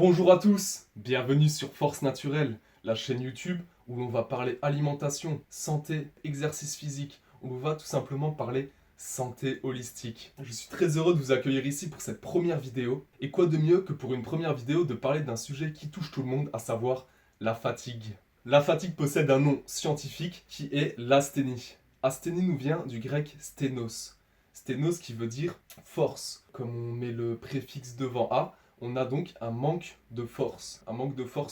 Bonjour à tous, bienvenue sur Force Naturelle, la chaîne YouTube où l'on va parler alimentation, santé, exercice physique, où l'on va tout simplement parler santé holistique. Je suis très heureux de vous accueillir ici pour cette première vidéo. Et quoi de mieux que pour une première vidéo de parler d'un sujet qui touche tout le monde, à savoir la fatigue. La fatigue possède un nom scientifique qui est l'asthénie. Asthénie nous vient du grec sténos. Sténos qui veut dire force. Comme on met le préfixe devant A, on a donc un manque de force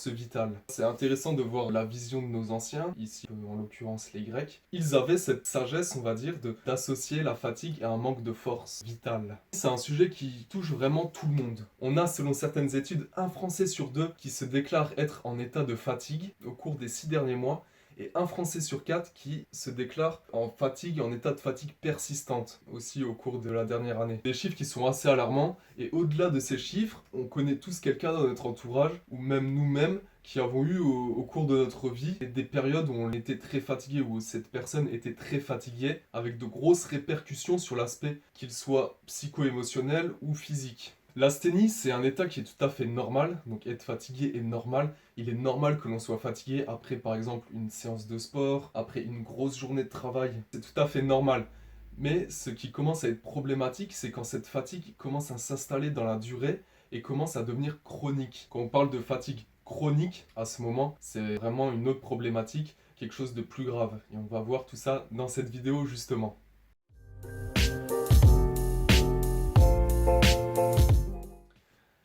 vitale. C'est intéressant de voir la vision de nos anciens, ici en l'occurrence les Grecs. Ils avaient cette sagesse, on va dire, d'associer la fatigue à un manque de force vitale. C'est un sujet qui touche vraiment tout le monde. On a, selon certaines études, un Français sur deux qui se déclare être en état de fatigue au cours des 6 derniers mois, et un Français sur 4 qui se déclare en fatigue, en état de fatigue persistante, aussi au cours de la dernière année. Des chiffres qui sont assez alarmants, et au-delà de ces chiffres, on connaît tous quelqu'un dans notre entourage, ou même nous-mêmes, qui avons eu au cours de notre vie des périodes où on était très fatigué, où cette personne était très fatiguée, avec de grosses répercussions sur l'aspect qu'il soit psycho-émotionnel ou physique. L'asthénie, c'est un état qui est tout à fait normal, donc être fatigué est normal. Il est normal que l'on soit fatigué après par exemple une séance de sport, après une grosse journée de travail. C'est tout à fait normal. Mais ce qui commence à être problématique, c'est quand cette fatigue commence à s'installer dans la durée et commence à devenir chronique. Quand on parle de fatigue chronique, à ce moment, c'est vraiment une autre problématique, quelque chose de plus grave. Et on va voir tout ça dans cette vidéo justement.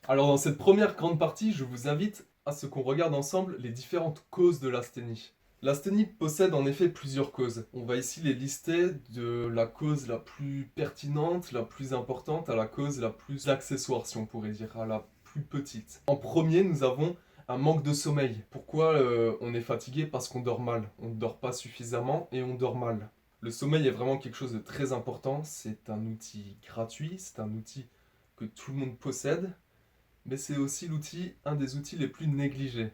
Alors dans cette première grande partie, je vous invite à ce qu'on regarde ensemble les différentes causes de l'asthénie. L'asthénie possède en effet plusieurs causes. On va ici les lister de la cause la plus pertinente, la plus importante, à la cause la plus accessoire, si on pourrait dire, à la plus petite. En premier, nous avons un manque de sommeil. Pourquoi on est fatigué? Parce qu'on dort mal. On ne dort pas suffisamment et on dort mal. Le sommeil est vraiment quelque chose de très important. C'est un outil gratuit, c'est un outil que tout le monde possède, mais c'est aussi un des outils les plus négligés.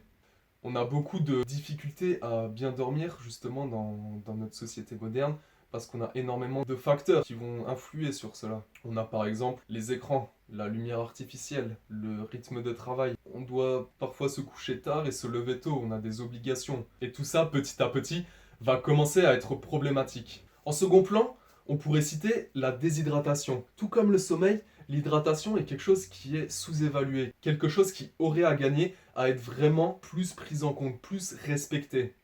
On a beaucoup de difficultés à bien dormir justement dans notre société moderne parce qu'on a énormément de facteurs qui vont influer sur cela. On a par exemple les écrans, la lumière artificielle, le rythme de travail. On doit parfois se coucher tard et se lever tôt, on a des obligations. Et tout ça, petit à petit, va commencer à être problématique. En second plan, on pourrait citer la déshydratation. Tout comme le sommeil, l'hydratation est quelque chose qui est sous-évalué, quelque chose qui aurait à gagner à être vraiment plus pris en compte, plus respecté.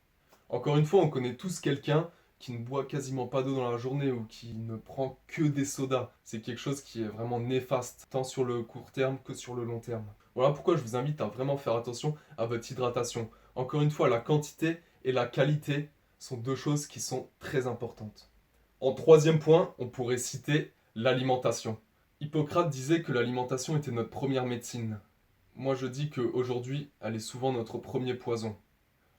Encore une fois, on connaît tous quelqu'un qui ne boit quasiment pas d'eau dans la journée ou qui ne prend que des sodas. C'est quelque chose qui est vraiment néfaste, tant sur le court terme que sur le long terme. Voilà pourquoi je vous invite à vraiment faire attention à votre hydratation. Encore une fois, la quantité et la qualité sont deux choses qui sont très importantes. En troisième point, on pourrait citer l'alimentation. Hippocrate disait que l'alimentation était notre première médecine. Moi je dis qu'aujourd'hui, elle est souvent notre premier poison.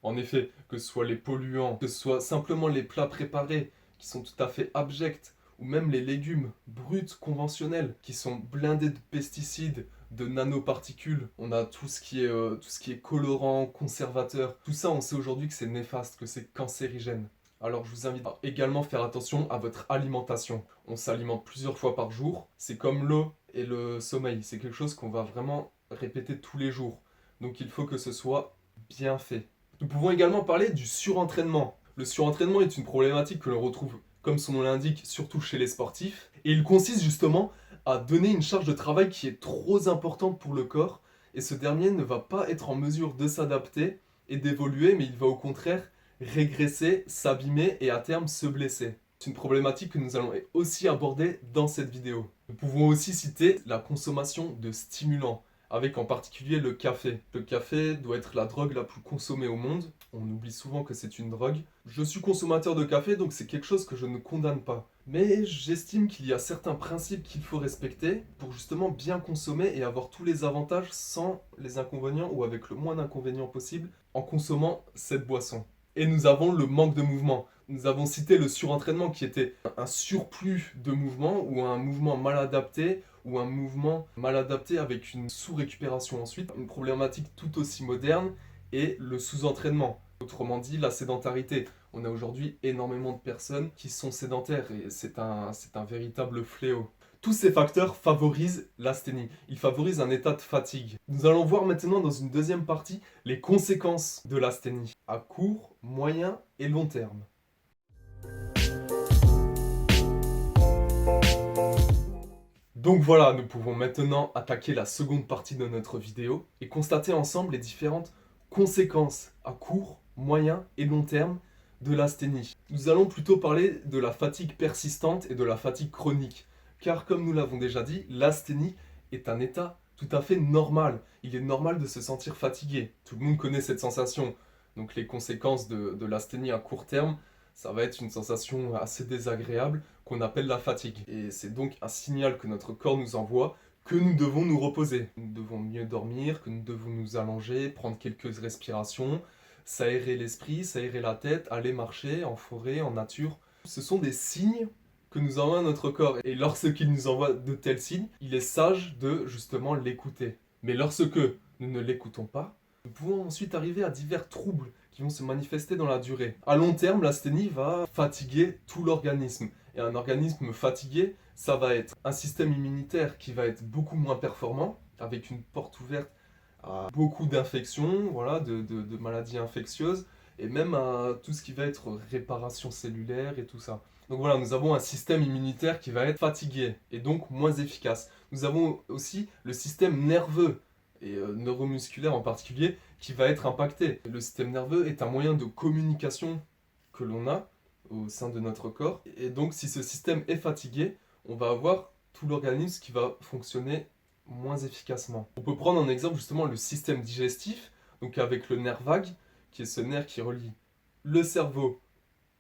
En effet, que ce soit les polluants, que ce soit simplement les plats préparés, qui sont tout à fait abjects, ou même les légumes bruts, conventionnels, qui sont blindés de pesticides, de nanoparticules. On a tout ce qui est colorant, conservateur. Tout ça, on sait aujourd'hui que c'est néfaste, que c'est cancérigène. Alors je vous invite à également faire attention à votre alimentation. On s'alimente plusieurs fois par jour. C'est comme l'eau et le sommeil. C'est quelque chose qu'on va vraiment répéter tous les jours. Donc il faut que ce soit bien fait. Nous pouvons également parler du surentraînement. Le surentraînement est une problématique que l'on retrouve, comme son nom l'indique, surtout chez les sportifs. Et il consiste justement à donner une charge de travail qui est trop importante pour le corps. Et ce dernier ne va pas être en mesure de s'adapter et d'évoluer, mais il va au contraire régresser, s'abîmer et à terme se blesser. C'est une problématique que nous allons aussi aborder dans cette vidéo. Nous pouvons aussi citer la consommation de stimulants, avec en particulier le café. Le café doit être la drogue la plus consommée au monde. On oublie souvent que c'est une drogue. Je suis consommateur de café, donc c'est quelque chose que je ne condamne pas. Mais j'estime qu'il y a certains principes qu'il faut respecter pour justement bien consommer et avoir tous les avantages sans les inconvénients ou avec le moins d'inconvénients possible en consommant cette boisson. Et nous avons le manque de mouvement. Nous avons cité le surentraînement qui était un surplus de mouvement ou un mouvement mal adapté ou un mouvement mal adapté avec une sous-récupération ensuite. Une problématique tout aussi moderne est le sous-entraînement. Autrement dit, la sédentarité. On a aujourd'hui énormément de personnes qui sont sédentaires et c'est un véritable fléau. Tous ces facteurs favorisent l'asthénie. Ils favorisent un état de fatigue. Nous allons voir maintenant dans une deuxième partie les conséquences de l'asthénie à court, moyen et long terme. Donc voilà, nous pouvons maintenant attaquer la seconde partie de notre vidéo et constater ensemble les différentes conséquences à court, moyen et long terme de l'asthénie. Nous allons plutôt parler de la fatigue persistante et de la fatigue chronique, car comme nous l'avons déjà dit, l'asthénie est un état tout à fait normal. Il est normal de se sentir fatigué. Tout le monde connaît cette sensation. Donc les conséquences de l'asthénie à court terme, ça va être une sensation assez désagréable qu'on appelle la fatigue. Et c'est donc un signal que notre corps nous envoie que nous devons nous reposer. Nous devons mieux dormir, que nous devons nous allonger, prendre quelques respirations, s'aérer l'esprit, s'aérer la tête, aller marcher en forêt, en nature. Ce sont des signes que nous envoie notre corps. Et lorsqu'il nous envoie de tels signes, il est sage de justement l'écouter. Mais lorsque nous ne l'écoutons pas, nous pouvons ensuite arriver à divers troubles qui vont se manifester dans la durée. À long terme, l'asthénie va fatiguer tout l'organisme. Et un organisme fatigué, ça va être un système immunitaire qui va être beaucoup moins performant, avec une porte ouverte à beaucoup d'infections, voilà, de maladies infectieuses, et même à tout ce qui va être réparation cellulaire et tout ça. Donc voilà, nous avons un système immunitaire qui va être fatigué et donc moins efficace. Nous avons aussi le système nerveux et neuromusculaire en particulier qui va être impacté. Le système nerveux est un moyen de communication que l'on a au sein de notre corps. Et donc si ce système est fatigué, on va avoir tout l'organisme qui va fonctionner moins efficacement. On peut prendre en exemple justement le système digestif, donc avec le nerf vague, qui est ce nerf qui relie le cerveau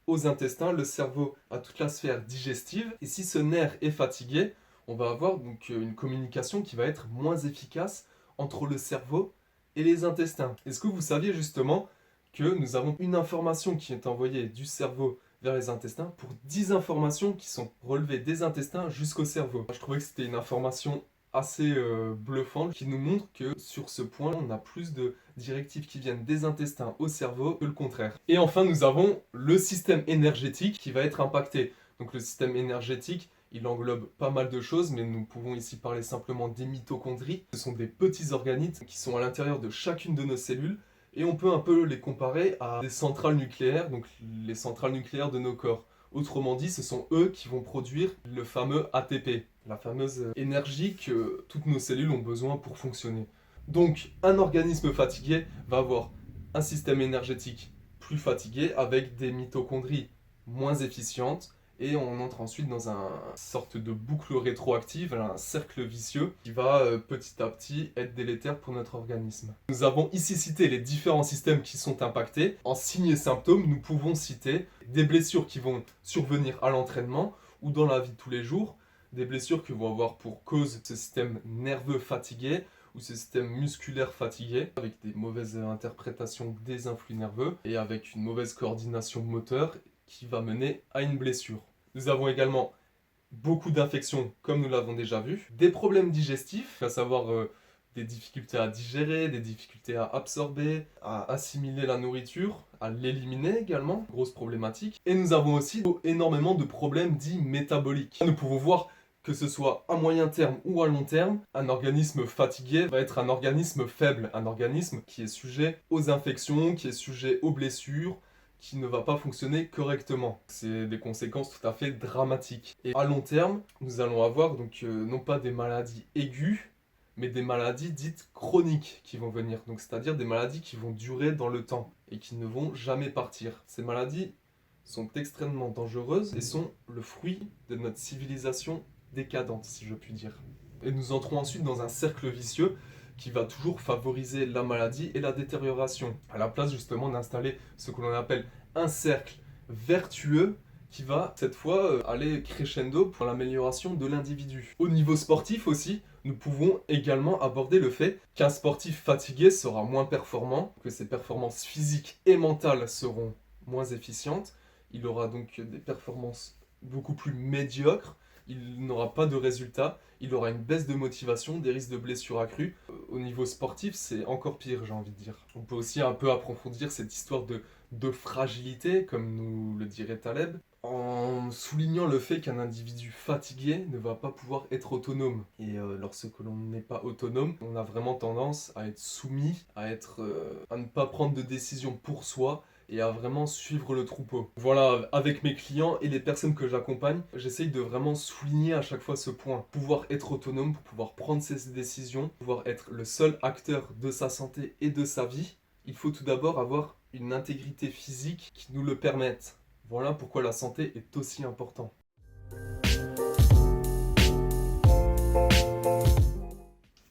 aux intestins, le cerveau à toute la sphère digestive. Et si ce nerf est fatigué, on va avoir donc une communication qui va être moins efficace entre le cerveau et les intestins. Est-ce que vous saviez justement que nous avons une information qui est envoyée du cerveau vers les intestins pour 10 informations qui sont relevées des intestins jusqu'au cerveau? Je trouvais que c'était une information assez bluffante qui nous montre que sur ce point, on a plus de directives qui viennent des intestins au cerveau que le contraire. Et enfin, nous avons le système énergétique qui va être impacté. Donc le système énergétique, il englobe pas mal de choses, mais nous pouvons ici parler simplement des mitochondries. Ce sont des petits organismes qui sont à l'intérieur de chacune de nos cellules, et on peut un peu les comparer à des centrales nucléaires, donc les centrales nucléaires de nos corps. Autrement dit, ce sont eux qui vont produire le fameux ATP, la fameuse énergie que toutes nos cellules ont besoin pour fonctionner. Donc, un organisme fatigué va avoir un système énergétique plus fatigué avec des mitochondries moins efficientes et on entre ensuite dans une sorte de boucle rétroactive, un cercle vicieux qui va petit à petit être délétère pour notre organisme. Nous avons ici cité les différents systèmes qui sont impactés. En signes et symptômes, nous pouvons citer des blessures qui vont survenir à l'entraînement ou dans la vie de tous les jours, des blessures qui vont avoir pour cause ce système nerveux fatigué ou ce système musculaire fatigué, avec des mauvaises interprétations des influx nerveux et avec une mauvaise coordination moteur qui va mener à une blessure. Nous avons également beaucoup d'infections, comme nous l'avons déjà vu, des problèmes digestifs, à savoir des difficultés à digérer, des difficultés à absorber, à assimiler la nourriture, à l'éliminer également, grosse problématique. Et nous avons aussi énormément de problèmes dits métaboliques. Nous pouvons voir que ce soit à moyen terme ou à long terme, un organisme fatigué va être un organisme faible, un organisme qui est sujet aux infections, qui est sujet aux blessures, qui ne va pas fonctionner correctement. C'est des conséquences tout à fait dramatiques. Et à long terme, nous allons avoir donc non pas des maladies aiguës, mais des maladies dites chroniques qui vont venir. Donc c'est-à-dire des maladies qui vont durer dans le temps et qui ne vont jamais partir. Ces maladies sont extrêmement dangereuses et sont le fruit de notre civilisation décadente, si je puis dire. Et nous entrons ensuite dans un cercle vicieux qui va toujours favoriser la maladie et la détérioration, à la place justement d'installer ce que l'on appelle un cercle vertueux qui va cette fois aller crescendo pour l'amélioration de l'individu. Au niveau sportif aussi, nous pouvons également aborder le fait qu'un sportif fatigué sera moins performant, que ses performances physiques et mentales seront moins efficientes, il aura donc des performances beaucoup plus médiocres, il n'aura pas de résultats, il aura une baisse de motivation, des risques de blessures accrues. Au niveau sportif, c'est encore pire, j'ai envie de dire. On peut aussi un peu approfondir cette histoire de fragilité, comme nous le dirait Taleb. en soulignant le fait qu'un individu fatigué ne va pas pouvoir être autonome. Et lorsque l'on n'est pas autonome, on a vraiment tendance à être soumis, à ne pas prendre de décision pour soi et à vraiment suivre le troupeau. Voilà, avec mes clients et les personnes que j'accompagne, j'essaye de vraiment souligner à chaque fois ce point. Pouvoir être autonome, pour pouvoir prendre ses décisions, pouvoir être le seul acteur de sa santé et de sa vie, il faut tout d'abord avoir une intégrité physique qui nous le permette. Voilà pourquoi la santé est aussi importante.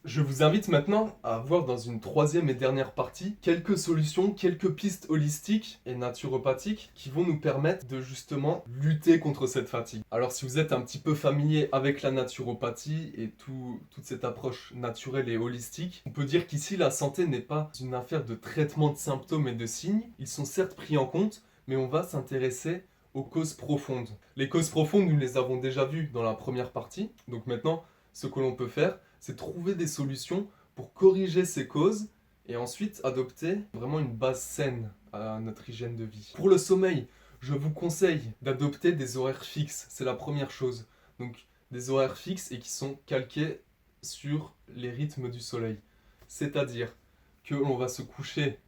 Je vous invite maintenant à voir dans une troisième et dernière partie quelques solutions, quelques pistes holistiques et naturopathiques qui vont nous permettre de justement lutter contre cette fatigue. Alors si vous êtes un petit peu familier avec la naturopathie et toute cette approche naturelle et holistique, on peut dire qu'ici la santé n'est pas une affaire de traitement de symptômes et de signes. Ils sont certes pris en compte, mais on va s'intéresser aux causes profondes. Les causes profondes, nous les avons déjà vues dans la première partie, donc maintenant, ce que l'on peut faire, c'est trouver des solutions pour corriger ces causes et ensuite adopter vraiment une base saine à notre hygiène de vie. Pour le sommeil, je vous conseille d'adopter des horaires fixes, c'est la première chose. Donc des horaires fixes et qui sont calqués sur les rythmes du soleil. C'est-à-dire que l'on va se coucher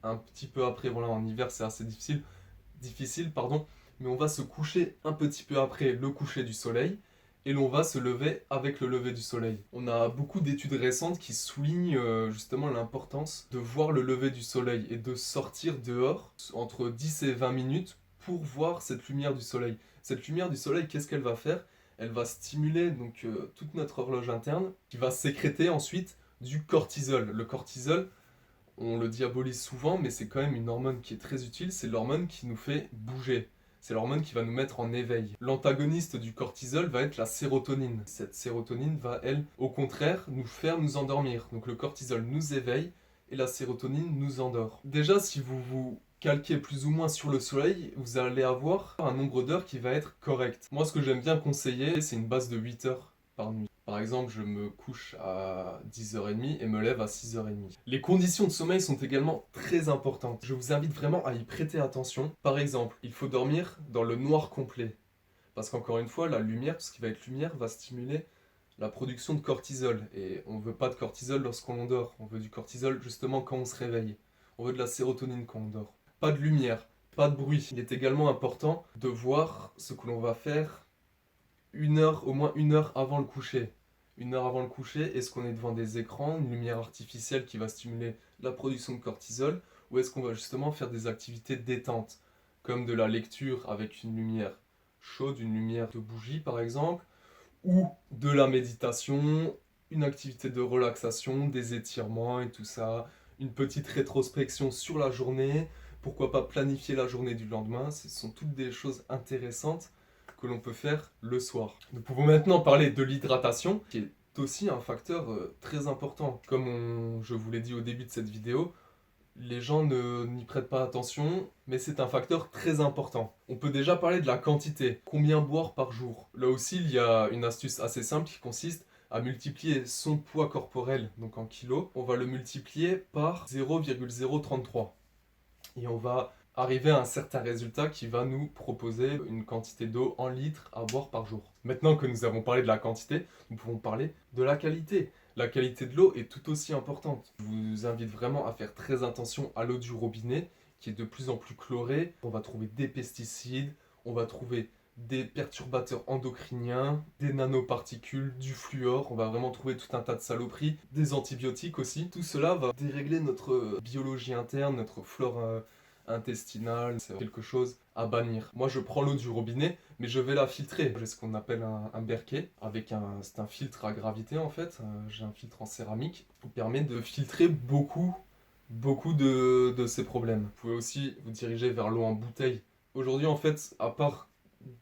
un petit peu après, voilà, en hiver c'est assez difficile, pardon, mais on va se coucher un petit peu après le coucher du soleil et l'on va se lever avec le lever du soleil. On a beaucoup d'études récentes qui soulignent justement l'importance de voir le lever du soleil et de sortir dehors entre 10 et 20 minutes pour voir cette lumière du soleil. Cette lumière du soleil, qu'est-ce qu'elle va faire? Elle va stimuler donc toute notre horloge interne qui va sécréter ensuite du cortisol. Le cortisol, on le diabolise souvent, mais c'est quand même une hormone qui est très utile, c'est l'hormone qui nous fait bouger. C'est l'hormone qui va nous mettre en éveil. L'antagoniste du cortisol va être la sérotonine. Cette sérotonine va, elle, au contraire, nous faire nous endormir. Donc le cortisol nous éveille et la sérotonine nous endort. Déjà, si vous vous calquez plus ou moins sur le soleil, vous allez avoir un nombre d'heures qui va être correct. Moi, ce que j'aime bien conseiller, c'est une base de 8 heures par nuit. Par exemple, je me couche à 10h30 et me lève à 6h30. Les conditions de sommeil sont également très importantes. Je vous invite vraiment à y prêter attention. Par exemple, il faut dormir dans le noir complet. Parce qu'encore une fois, la lumière, tout ce qui va être lumière, va stimuler la production de cortisol. Et on ne veut pas de cortisol lorsqu'on dort. On veut du cortisol justement quand on se réveille. On veut de la sérotonine quand on dort. Pas de lumière, pas de bruit. Il est également important de voir ce que l'on va faire au moins une heure avant le coucher. Une heure avant le coucher, est-ce qu'on est devant des écrans, une lumière artificielle qui va stimuler la production de cortisol, ou est-ce qu'on va justement faire des activités détente, comme de la lecture avec une lumière chaude, une lumière de bougie par exemple, ou de la méditation, une activité de relaxation, des étirements et tout ça, une petite rétrospection sur la journée, pourquoi pas planifier la journée du lendemain, ce sont toutes des choses intéressantes que l'on peut faire le soir. Nous pouvons maintenant parler de l'hydratation, qui est aussi un facteur très important. Comme je vous l'ai dit au début de cette vidéo, les gens n'y prêtent pas attention, mais c'est un facteur très important. On peut déjà parler de la quantité. Combien boire par jour? Là aussi, il y a une astuce assez simple qui consiste à multiplier son poids corporel, donc en kilos, on va le multiplier par 0,033. Et on va arriver à un certain résultat qui va nous proposer une quantité d'eau en litres à boire par jour. Maintenant que nous avons parlé de la quantité, nous pouvons parler de la qualité. La qualité de l'eau est tout aussi importante. Je vous invite vraiment à faire très attention à l'eau du robinet, qui est de plus en plus chlorée. On va trouver des pesticides, on va trouver des perturbateurs endocriniens, des nanoparticules, du fluor, on va vraiment trouver tout un tas de saloperies, des antibiotiques aussi. Tout cela va dérégler notre biologie interne, notre flore intestinale, c'est quelque chose à bannir. Moi je prends l'eau du robinet, mais je vais la filtrer. J'ai ce qu'on appelle un Berkey, c'est un filtre à gravité en fait, j'ai un filtre en céramique, qui permet de filtrer beaucoup de ces problèmes. Vous pouvez aussi vous diriger vers l'eau en bouteille. Aujourd'hui en fait, à part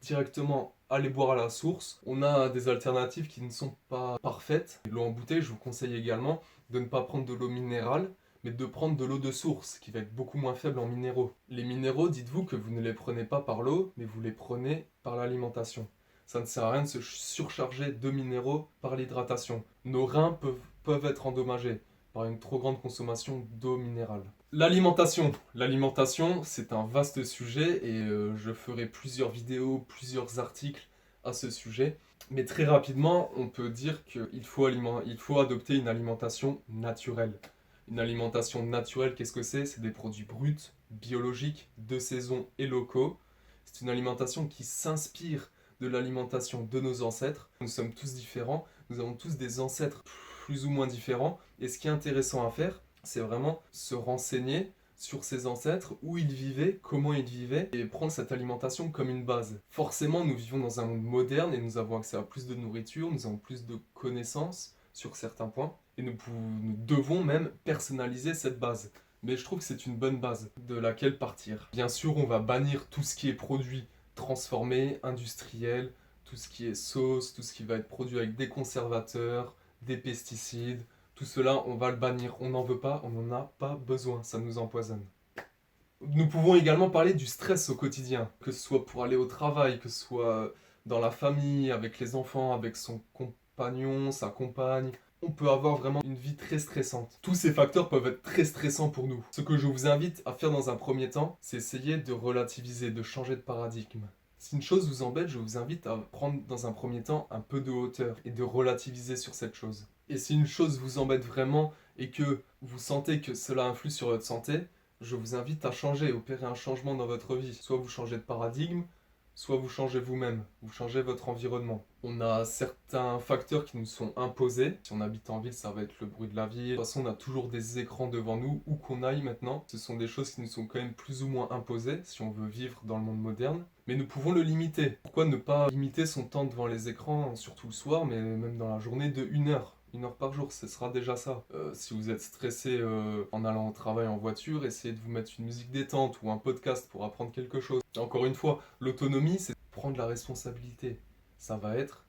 directement aller boire à la source, on a des alternatives qui ne sont pas parfaites. L'eau en bouteille, je vous conseille également de ne pas prendre de l'eau minérale, mais de prendre de l'eau de source, qui va être beaucoup moins faible en minéraux. Les minéraux, dites-vous que vous ne les prenez pas par l'eau, mais vous les prenez par l'alimentation. Ça ne sert à rien de se surcharger de minéraux par l'hydratation. Nos reins peuvent être endommagés par une trop grande consommation d'eau minérale. L'alimentation. L'alimentation, c'est un vaste sujet et je ferai plusieurs vidéos, plusieurs articles à ce sujet. Mais très rapidement, on peut dire qu'il faut adopter une alimentation naturelle. Une alimentation naturelle, qu'est-ce que c'est? C'est des produits bruts, biologiques, de saison et locaux. C'est une alimentation qui s'inspire de l'alimentation de nos ancêtres. Nous sommes tous différents, nous avons tous des ancêtres plus ou moins différents. Et ce qui est intéressant à faire, c'est vraiment se renseigner sur ses ancêtres, où ils vivaient, comment ils vivaient, et prendre cette alimentation comme une base. Forcément, nous vivons dans un monde moderne et nous avons accès à plus de nourriture, nous avons plus de connaissances sur certains points, et nous devons même personnaliser cette base. Mais je trouve que c'est une bonne base de laquelle partir. Bien sûr, on va bannir tout ce qui est produit transformé, industriel, tout ce qui est sauce, tout ce qui va être produit avec des conservateurs, des pesticides. Tout cela, on va le bannir. On n'en veut pas, on n'en a pas besoin, ça nous empoisonne. Nous pouvons également parler du stress au quotidien, que ce soit pour aller au travail, que ce soit dans la famille, avec les enfants, avec son compagnon, sa compagne. On peut avoir vraiment une vie très stressante. Tous ces facteurs peuvent être très stressants pour nous. Ce que je vous invite à faire dans un premier temps, c'est essayer de relativiser, de changer de paradigme. Si une chose vous embête, je vous invite à prendre dans un premier temps un peu de hauteur et de relativiser sur cette chose. Et si une chose vous embête vraiment et que vous sentez que cela influe sur votre santé, je vous invite à changer, opérer un changement dans votre vie. Soit vous changez de paradigme, soit vous changez vous-même, vous changez votre environnement. On a certains facteurs qui nous sont imposés. Si on habite en ville, ça va être le bruit de la ville. De toute façon, on a toujours des écrans devant nous, où qu'on aille maintenant. Ce sont des choses qui nous sont quand même plus ou moins imposées, si on veut vivre dans le monde moderne. Mais nous pouvons le limiter. Pourquoi ne pas limiter son temps devant les écrans, surtout le soir, mais même dans la journée, de 1 heure? 1 heure par jour, ce sera déjà ça. Si vous êtes stressé en allant au travail en voiture, essayez de vous mettre une musique détente ou un podcast pour apprendre quelque chose. Et encore une fois, l'autonomie, c'est prendre la responsabilité. Ça va être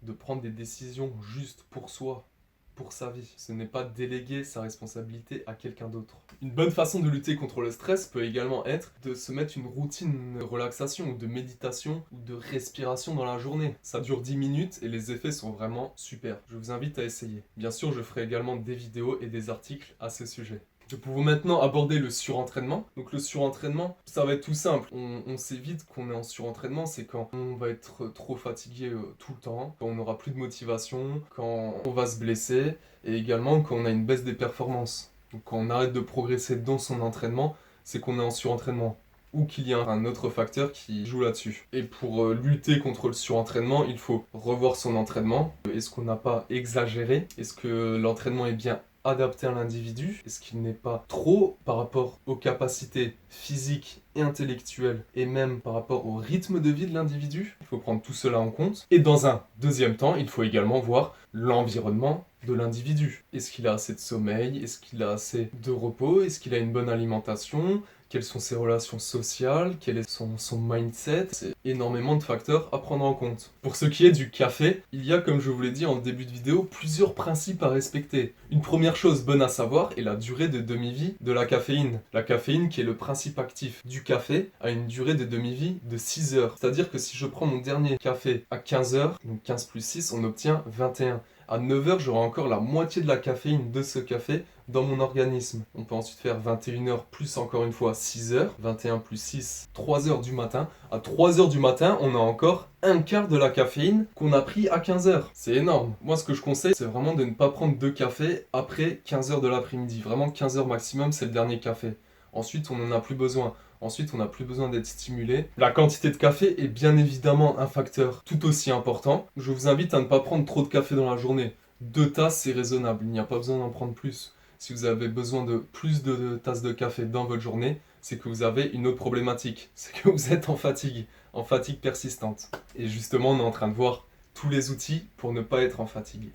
de prendre des décisions justes pour soi, pour sa vie. Ce n'est pas déléguer sa responsabilité à quelqu'un d'autre. Une bonne façon de lutter contre le stress peut également être de se mettre une routine de relaxation ou de méditation ou de respiration dans la journée. Ça dure 10 minutes et les effets sont vraiment super. Je vous invite à essayer. Bien sûr, je ferai également des vidéos et des articles à ce sujet. Nous pouvons maintenant aborder le surentraînement. Donc le surentraînement, ça va être tout simple. On sait vite qu'on est en surentraînement, c'est quand on va être trop fatigué tout le temps, quand on n'aura plus de motivation, quand on va se blesser, et également quand on a une baisse des performances. Donc quand on arrête de progresser dans son entraînement, c'est qu'on est en surentraînement. Ou qu'il y a un autre facteur qui joue là-dessus. Et pour lutter contre le surentraînement, il faut revoir son entraînement. Est-ce qu'on n'a pas exagéré? Est-ce que l'entraînement est bien adapté à l'individu? Est-ce qu'il n'est pas trop par rapport aux capacités physiques et intellectuelles et même par rapport au rythme de vie de l'individu? Il faut prendre tout cela en compte. Et dans un deuxième temps, il faut également voir l'environnement de l'individu. Est-ce qu'il a assez de sommeil? Est-ce qu'il a assez de repos? Est-ce qu'il a une bonne alimentation? Quelles sont ses relations sociales? Quel est son mindset? C'est énormément de facteurs à prendre en compte. Pour ce qui est du café, il y a, comme je vous l'ai dit en début de vidéo, plusieurs principes à respecter. Une première chose bonne à savoir est la durée de demi-vie de la caféine. La caféine, qui est le principe actif du café, a une durée de demi-vie de 6 heures. C'est-à-dire que si je prends mon dernier café à 15 heures, donc 15 plus 6, on obtient 21. À 9 heures, j'aurai encore la moitié de la caféine de ce café dans mon organisme. On peut ensuite faire 21 heures plus encore une fois 6 heures, 21 plus 6, 3 heures du matin. À 3 heures du matin, on a encore un quart de la caféine qu'on a pris à 15 heures. C'est énorme. Moi, ce que je conseille, c'est vraiment de ne pas prendre de café après 15 heures de l'après-midi. Vraiment 15 heures maximum, c'est le dernier café. Ensuite, on n'en a plus besoin. Ensuite, on n'a plus besoin d'être stimulé. La quantité de café est bien évidemment un facteur tout aussi important. Je vous invite à ne pas prendre trop de café dans la journée. 2 tasses, c'est raisonnable. Il n'y a pas besoin d'en prendre plus. Si vous avez besoin de plus de tasses de café dans votre journée, c'est que vous avez une autre problématique. C'est que vous êtes en fatigue persistante. Et justement, on est en train de voir tous les outils pour ne pas être en fatigue.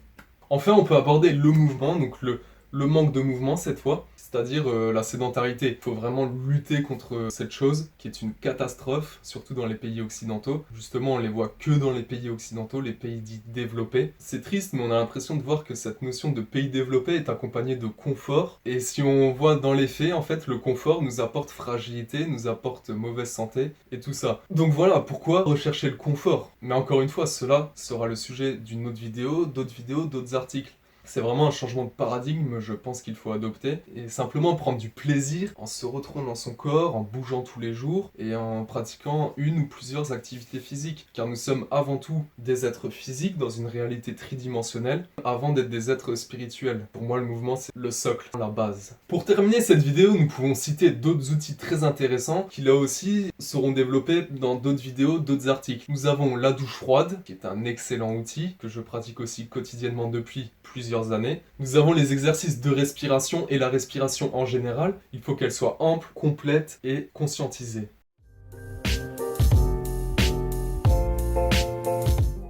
Enfin, on peut aborder le mouvement, donc le manque de mouvement cette fois, c'est-à-dire la sédentarité. Il faut vraiment lutter contre cette chose qui est une catastrophe, surtout dans les pays occidentaux. Justement, on les voit que dans les pays occidentaux, les pays dits développés. C'est triste, mais on a l'impression de voir que cette notion de pays développé est accompagnée de confort. Et si on voit dans les faits, en fait, le confort nous apporte fragilité, nous apporte mauvaise santé et tout ça. Donc voilà, pourquoi rechercher le confort? Mais encore une fois, cela sera le sujet d'une autre vidéo, d'autres articles. C'est vraiment un changement de paradigme, je pense qu'il faut adopter, et simplement prendre du plaisir en se retrouvant dans son corps, en bougeant tous les jours, et en pratiquant une ou plusieurs activités physiques, car nous sommes avant tout des êtres physiques dans une réalité tridimensionnelle, avant d'être des êtres spirituels. Pour moi, le mouvement, c'est le socle, la base. Pour terminer cette vidéo, nous pouvons citer d'autres outils très intéressants, qui là aussi seront développés dans d'autres vidéos, d'autres articles. Nous avons la douche froide, qui est un excellent outil, que je pratique aussi quotidiennement depuis plusieurs années. Nous avons les exercices de respiration et la respiration en général. Il faut qu'elle soit ample, complète et conscientisée.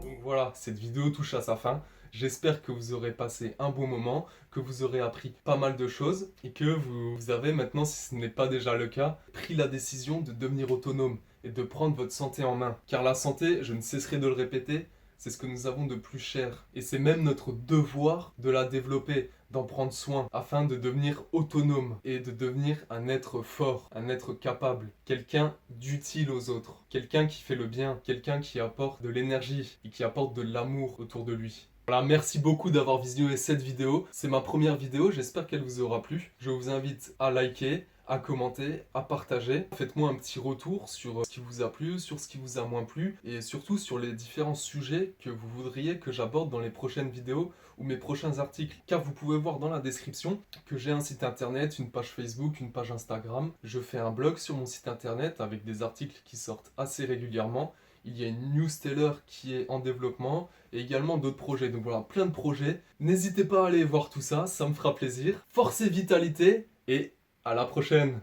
Donc voilà, cette vidéo touche à sa fin. J'espère que vous aurez passé un bon moment, que vous aurez appris pas mal de choses et que vous avez maintenant, si ce n'est pas déjà le cas, pris la décision de devenir autonome et de prendre votre santé en main. Car la santé, je ne cesserai de le répéter, c'est ce que nous avons de plus cher. Et c'est même notre devoir de la développer, d'en prendre soin, afin de devenir autonome et de devenir un être fort, un être capable, quelqu'un d'utile aux autres, quelqu'un qui fait le bien, quelqu'un qui apporte de l'énergie et qui apporte de l'amour autour de lui. Voilà, merci beaucoup d'avoir visionné cette vidéo. C'est ma première vidéo, j'espère qu'elle vous aura plu. Je vous invite à liker, à commenter, à partager. Faites-moi un petit retour sur ce qui vous a plu, sur ce qui vous a moins plu, et surtout sur les différents sujets que vous voudriez que j'aborde dans les prochaines vidéos ou mes prochains articles. Car vous pouvez voir dans la description que j'ai un site internet, une page Facebook, une page Instagram. Je fais un blog sur mon site internet avec des articles qui sortent assez régulièrement. Il y a une newsletter qui est en développement et également d'autres projets. Donc voilà, plein de projets. N'hésitez pas à aller voir tout ça, ça me fera plaisir. Force et vitalité et à la prochaine!